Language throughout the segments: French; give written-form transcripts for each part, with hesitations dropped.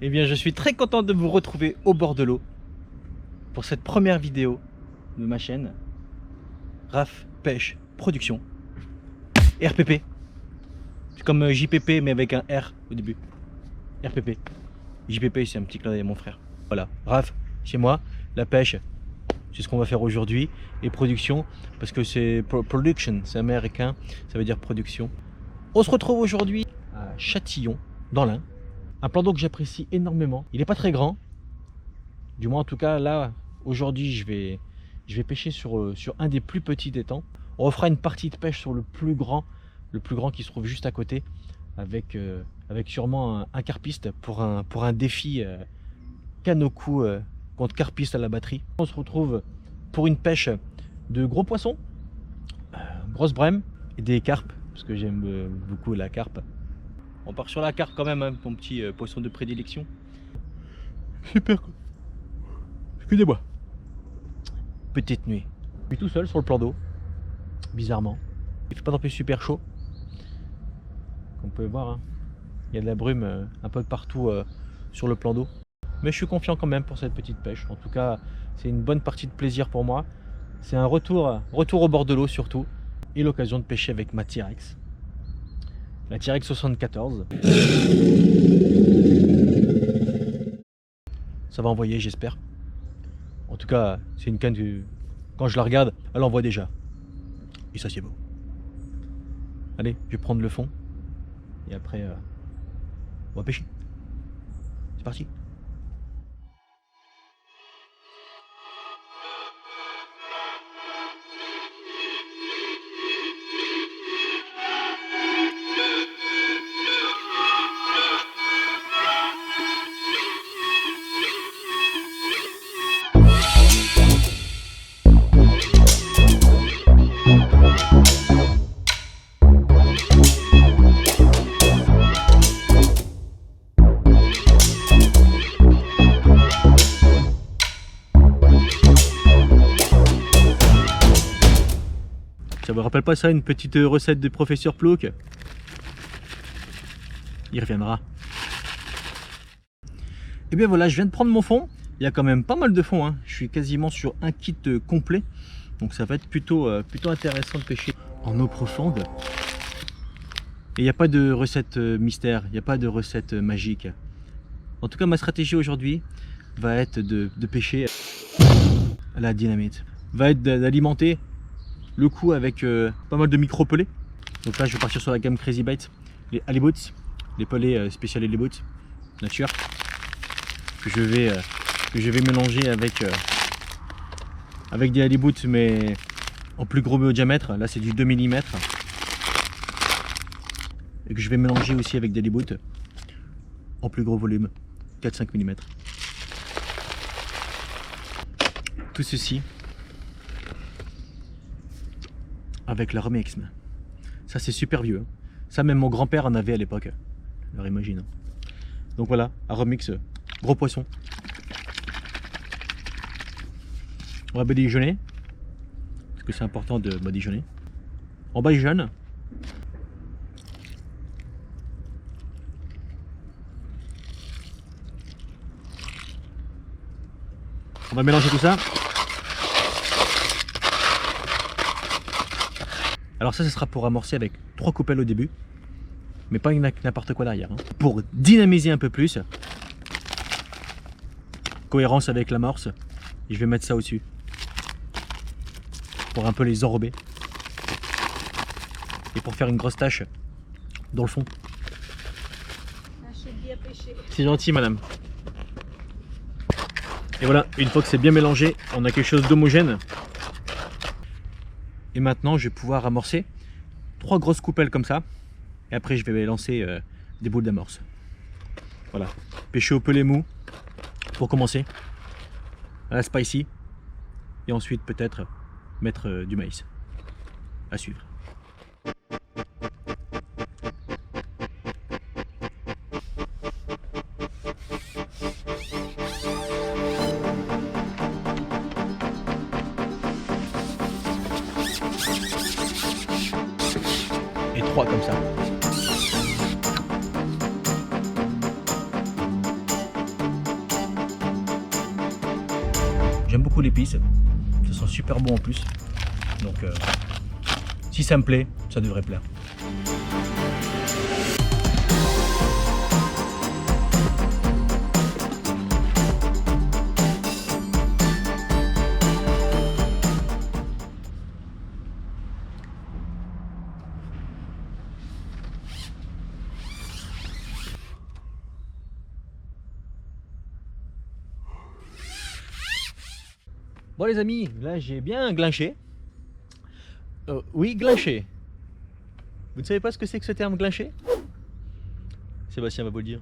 Eh bien, je suis très content de vous retrouver au bord de l'eau pour cette première vidéo de ma chaîne Raph Pêche Production RPP. C'est comme JPP mais avec un R au début. RPP. JPP, c'est un petit clin d'œil à mon frère. Voilà, Raph, chez moi, la pêche, c'est ce qu'on va faire aujourd'hui. Et production, parce que c'est production, c'est américain, ça veut dire production. On se retrouve aujourd'hui à Châtillon, dans l'Ain. Un plan d'eau que j'apprécie énormément. Il n'est pas très grand. Du moins, en tout cas, là, aujourd'hui, je vais pêcher sur un des plus petits étangs. On refera une partie de pêche sur le plus grand qui se trouve juste à côté, avec sûrement un carpiste pour un défi canne au cou contre carpiste à la batterie. On se retrouve pour une pêche de gros poissons, grosse brème et des carpes, parce que j'aime beaucoup la carpe. On part sur la carpe quand même, hein, ton petit poisson de prédilection. Super quoi. Que des bois. Petite nuit. Je suis tout seul sur le plan d'eau. Bizarrement. Il fait pas non plus super chaud. Comme vous pouvez voir, hein. Il y a de la brume un peu partout sur le plan d'eau. Mais je suis confiant quand même pour cette petite pêche. En tout cas, c'est une bonne partie de plaisir pour moi. C'est un retour au bord de l'eau surtout. Et l'occasion de pêcher avec ma T-Rex. La T-Rex 74. Ça va envoyer, j'espère. En tout cas, c'est une canne que, quand je la regarde, elle envoie déjà. Et ça, c'est beau. Allez, je vais prendre le fond. Et après, on va pêcher. C'est parti. Ça vous rappelle pas ça, une petite recette de professeur Plouc? Il reviendra. Et bien voilà, je viens de prendre mon fond. Il y a quand même pas mal de fond, hein. Je suis quasiment sur un kit complet. Donc ça va être plutôt intéressant de pêcher en eau profonde. Et il n'y a pas de recette mystère, il n'y a pas de recette magique. En tout cas, ma stratégie aujourd'hui va être de pêcher à la dynamite. Va être d'alimenter le coup avec pas mal de micro-pelés. Donc là, je vais partir sur la gamme Crazy Bait, les halibut, les pelés spécial halibut nature, que je vais mélanger avec des halibut mais en plus gros diamètre. Là, c'est du 2 mm. Et que je vais mélanger aussi avec des halibut en plus gros volume, 4-5 mm. Tout ceci avec la remix. Ça, c'est super vieux. Ça, même mon grand-père en avait à l'époque. Alors imagine. Donc voilà, un remix gros poisson. On va badigeonner, parce que c'est important de badigeonner. On badigeonne. On va mélanger tout ça. Alors ça sera pour amorcer avec 3 coupelles au début, mais pas n'importe quoi derrière, hein. Pour dynamiser un peu plus, cohérence avec l'amorce, et je vais mettre ça au-dessus, pour un peu les enrober, et pour faire une grosse tache dans le fond. C'est gentil madame. Et voilà, une fois que c'est bien mélangé, on a quelque chose d'homogène. Et maintenant, je vais pouvoir amorcer 3 grosses coupelles comme ça. Et après, je vais lancer des boules d'amorce. Voilà. Pêcher au pelé mou pour commencer. À la spicy. Et ensuite, peut-être mettre du maïs. À suivre. Et 3 comme ça. beaucoup l'épice. Ça sent super bon en plus. Donc si ça me plaît, ça devrait plaire. Bon les amis, là j'ai bien glinché. Oui, glinché. Vous ne savez pas ce que c'est que ce terme glinché? Sébastien va vous le dire.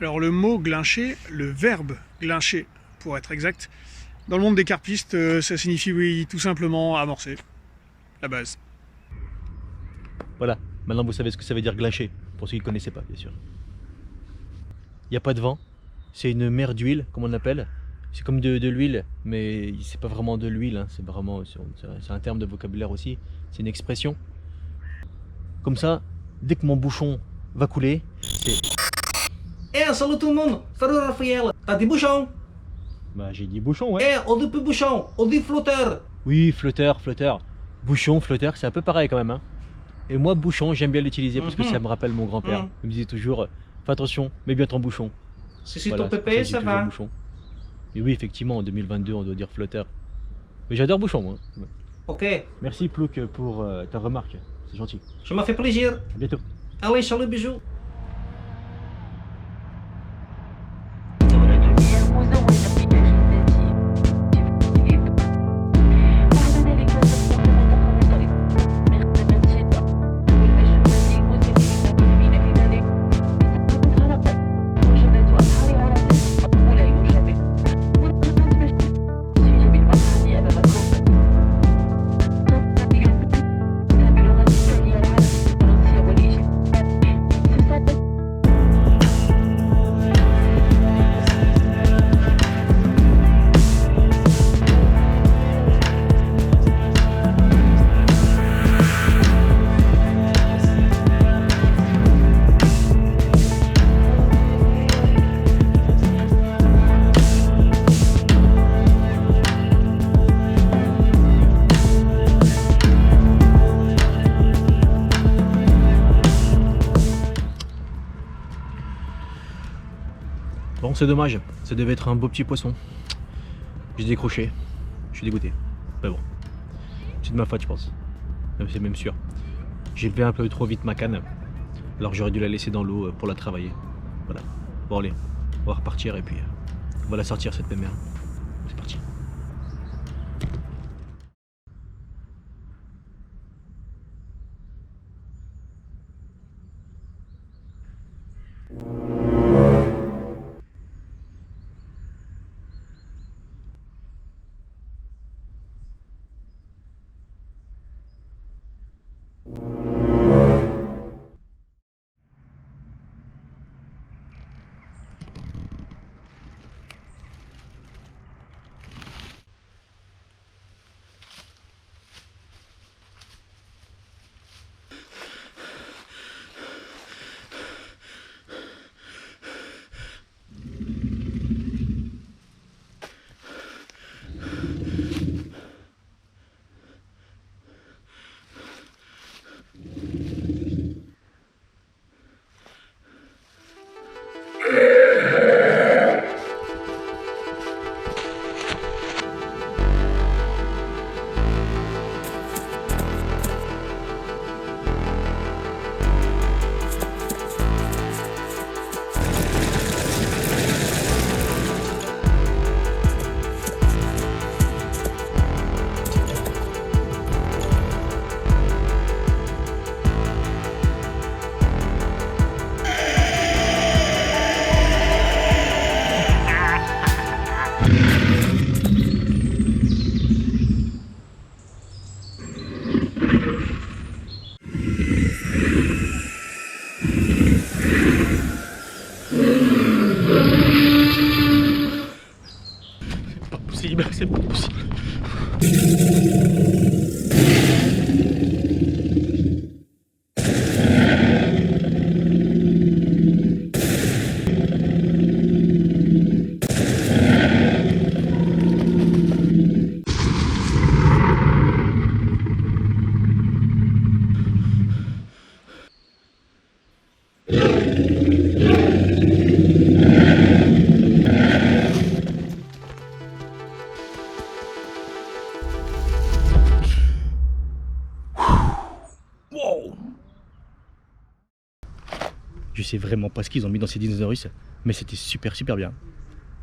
Alors le mot glincher, le verbe glincher pour être exact, dans le monde des carpistes, ça signifie oui tout simplement amorcer, la base. Voilà, maintenant vous savez ce que ça veut dire glincher, pour ceux qui ne connaissaient pas bien sûr. Il n'y a pas de vent, c'est une mer d'huile comme on appelle. C'est comme de l'huile, mais c'est pas vraiment de l'huile, hein. C'est vraiment, c'est un terme de vocabulaire aussi, c'est une expression. Comme ça, dès que mon bouchon va couler, c'est... Eh, salut tout le monde! Salut Raphaël! T'as des bouchons? Bah j'ai dit bouchon, ouais. Eh, on dit plus bouchon, on dit flotteur! Oui, flotteur, flotteur. Bouchon, flotteur, c'est un peu pareil quand même, hein. Et moi, bouchon, j'aime bien l'utiliser parce que ça me rappelle mon grand-père. Il me disait toujours, fais attention, mets bien ton bouchon. Si c'est Voilà, ton c'est pour pépé, que je ça dis toujours va. bouchon. Mais oui, effectivement, en 2022, on doit dire flotteur. Mais j'adore bouchon, moi. Ok, Merci Plouk pour ta remarque, c'est gentil. ça m'a fait plaisir. À bientôt. Allez, salut, bisous. Bon, c'est dommage, ça devait être un beau petit poisson. J'ai décroché, je suis dégoûté. Mais bon, c'est de ma faute, je pense. C'est même sûr. J'ai levé un peu trop vite ma canne, alors j'aurais dû la laisser dans l'eau pour la travailler. Voilà. Bon, allez, on va repartir et puis on va la sortir cette mémère. C'est parti. C'est pas possible. Je sais vraiment pas ce qu'ils ont mis dans ces dinosaures, mais c'était super bien.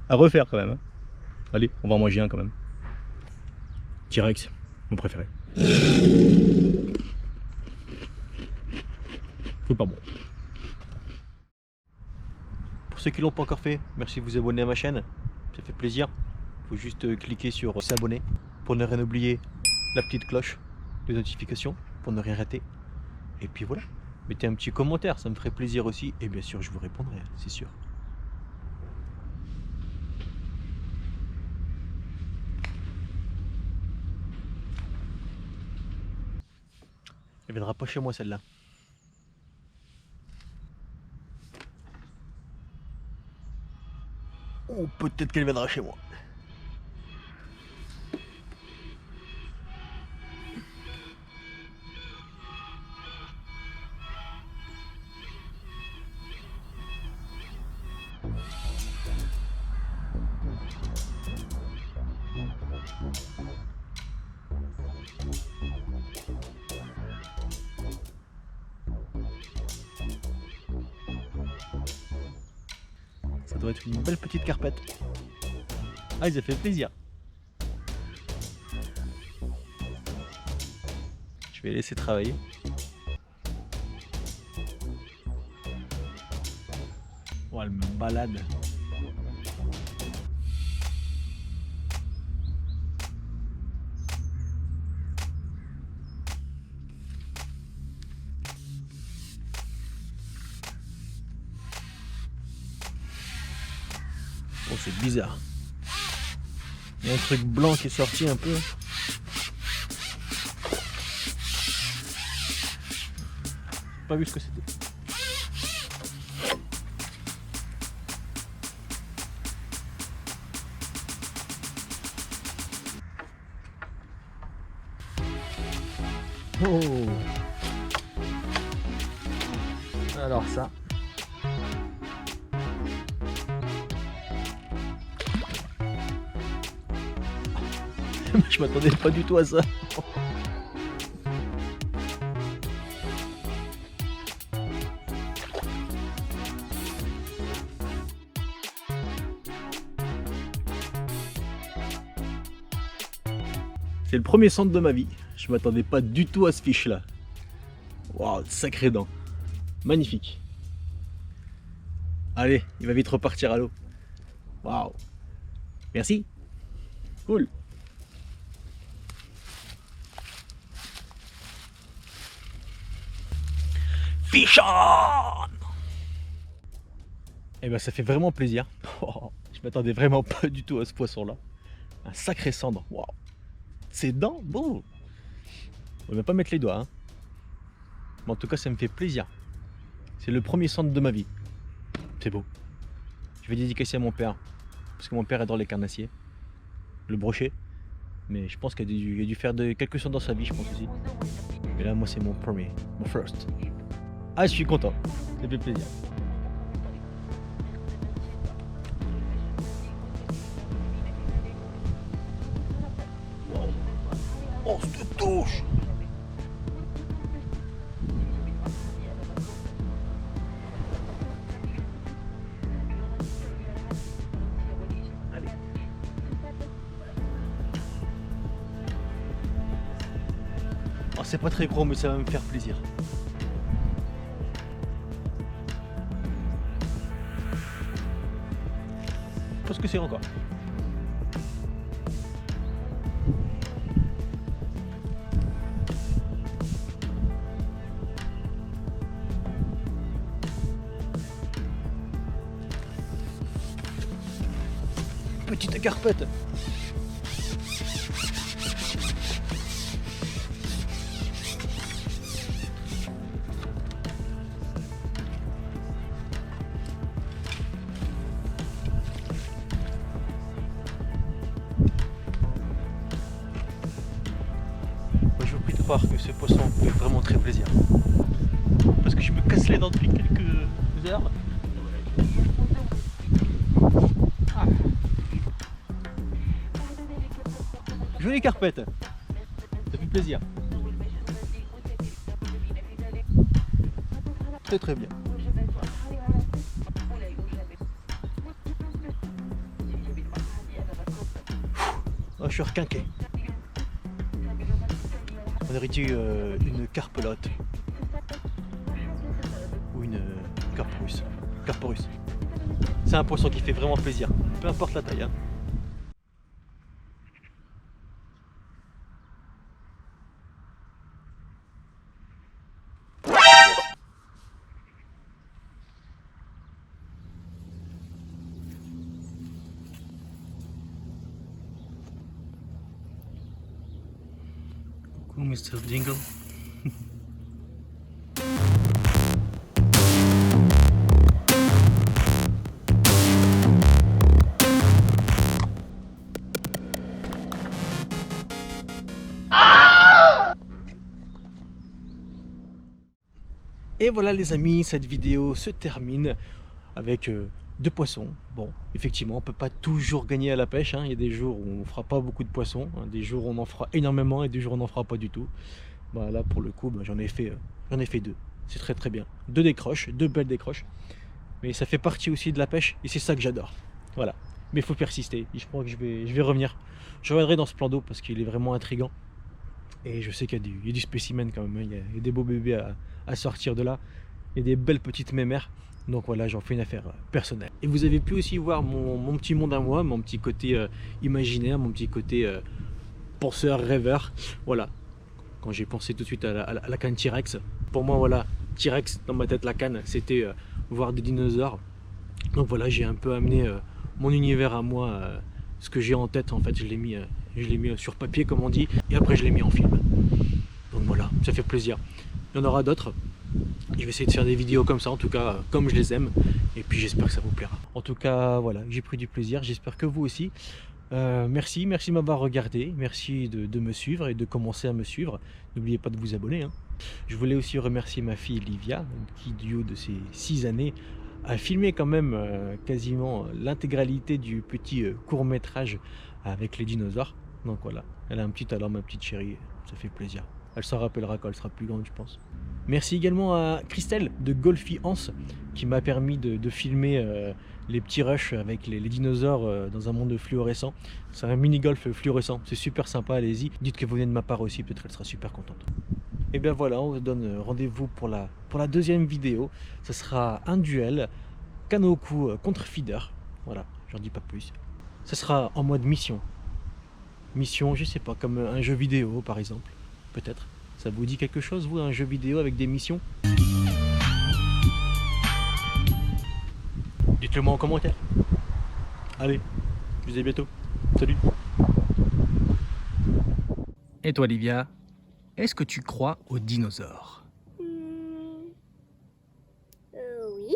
À refaire quand même. Hein. Allez, on va en manger un quand même. T-Rex, mon préféré. C'est pas bon. Pour ceux qui l'ont pas encore fait, merci de vous abonner à ma chaîne. Ça fait plaisir. Faut juste cliquer sur s'abonner pour ne rien oublier, la petite cloche de notification pour ne rien rater. Et puis voilà, mettez un petit commentaire, ça me ferait plaisir aussi. Et bien sûr, je vous répondrai, c'est sûr. Elle viendra pas chez moi celle-là. Ou peut-être qu'elle viendra chez moi. Ça doit être une belle petite carpette. Ah, ils ont fait plaisir. Je vais laisser travailler. Oh, elle me balade. Oh, c'est bizarre. Il y a un truc blanc qui est sorti un peu. Pas vu ce que c'était. Oh. Alors ça. Je m'attendais pas du tout à ça. C'est le premier centre de ma vie. Je m'attendais pas du tout à ce fiche là. Waouh, sacré dent. Magnifique. Allez, il va vite repartir à l'eau. Waouh. Merci. Cool. Fish on! Eh ben ça fait vraiment plaisir. Oh, je m'attendais vraiment pas du tout à ce poisson là. Un sacré cendre. Waouh. Ses dents, bon. On va même pas mettre les doigts. Hein. Mais en tout cas ça me fait plaisir. C'est le premier cendre de ma vie. C'est beau. Je vais dédicacer à mon père. Parce que mon père adore les carnassiers. Le brochet. Mais je pense qu'il a dû faire quelques cendres dans sa vie, je pense aussi. Mais là moi c'est mon premier. Mon first. Ah, je suis content, ça fait plaisir. Wow. Oh, cette touche! Allez. Oh, c'est pas très gros, mais ça va me faire plaisir. Je pense que c'est encore. Petite carpette. Je vous prie de croire que ce poisson me fait vraiment très plaisir. Parce que je me casse les dents depuis quelques heures. Ah. Jolie carpette. Ça fait plaisir. Très bien. je suis requinqué. On aurait dit une carpelote. Ou une carporus. Carporus. C'est un poisson qui fait vraiment plaisir, peu importe la taille. Hein. Coucou Mr. Dingle. Et voilà les amis, cette vidéo se termine avec deux poissons. Bon, effectivement, on peut pas toujours gagner à la pêche. Hein. Il y a des jours où on fera pas beaucoup de poissons, hein. Des jours où on en fera énormément et des jours où on n'en fera pas du tout. Bah, là, pour le coup, bah, j'en ai fait deux. C'est très très bien. Deux décroches, deux belles décroches. Mais ça fait partie aussi de la pêche et c'est ça que j'adore. Voilà. Mais il faut persister. Et je crois que je vais revenir. Je reviendrai dans ce plan d'eau parce qu'il est vraiment intriguant. Et je sais qu'il y a du spécimen quand même. Hein. Il y a des beaux bébés à sortir de là. Il y a des belles petites mémères. Donc voilà, j'en fais une affaire personnelle. Et vous avez pu aussi voir mon petit monde à moi, mon petit côté imaginaire, mon petit côté penseur, rêveur. Voilà. Quand j'ai pensé tout de suite à la canne T-Rex. Pour moi, voilà, T-Rex, dans ma tête, la canne, c'était voir des dinosaures. Donc voilà, j'ai un peu amené mon univers à moi, ce que j'ai en tête, en fait, je l'ai mis sur papier, comme on dit, et après je l'ai mis en film. Donc voilà, ça fait plaisir. Il y en aura d'autres. Je vais essayer de faire des vidéos comme ça, en tout cas, comme je les aime. Et puis j'espère que ça vous plaira. En tout cas, voilà, j'ai pris du plaisir. J'espère que vous aussi. Merci de m'avoir regardé. Merci de me suivre et de commencer à me suivre. N'oubliez pas de vous abonner. Hein. Je voulais aussi remercier ma fille Livia, qui du haut de ses 6 années a filmé quand même quasiment l'intégralité du petit court-métrage avec les dinosaures. Donc voilà, elle a un petit talent, ma petite chérie, ça fait plaisir. Elle s'en rappellera quand elle sera plus grande, je pense. Merci également à Christelle de Golfy Hans qui m'a permis de filmer les petits rushs avec les dinosaures dans un monde fluorescent. C'est un mini-golf fluorescent, c'est super sympa, allez-y. Dites que vous venez de ma part aussi, peut-être qu'elle sera super contente. Et bien voilà, on vous donne rendez-vous pour la deuxième vidéo. Ce sera un duel Kanoku contre Feeder. Voilà, j'en dis pas plus. Ce sera en mode mission. Mission, je sais pas, comme un jeu vidéo par exemple, peut-être. Ça vous dit quelque chose, vous, un jeu vidéo avec des missions? Dites-le moi en commentaire. Allez, je vous dis à bientôt. Salut. Et toi, Livia, est-ce que tu crois aux dinosaures? Oui.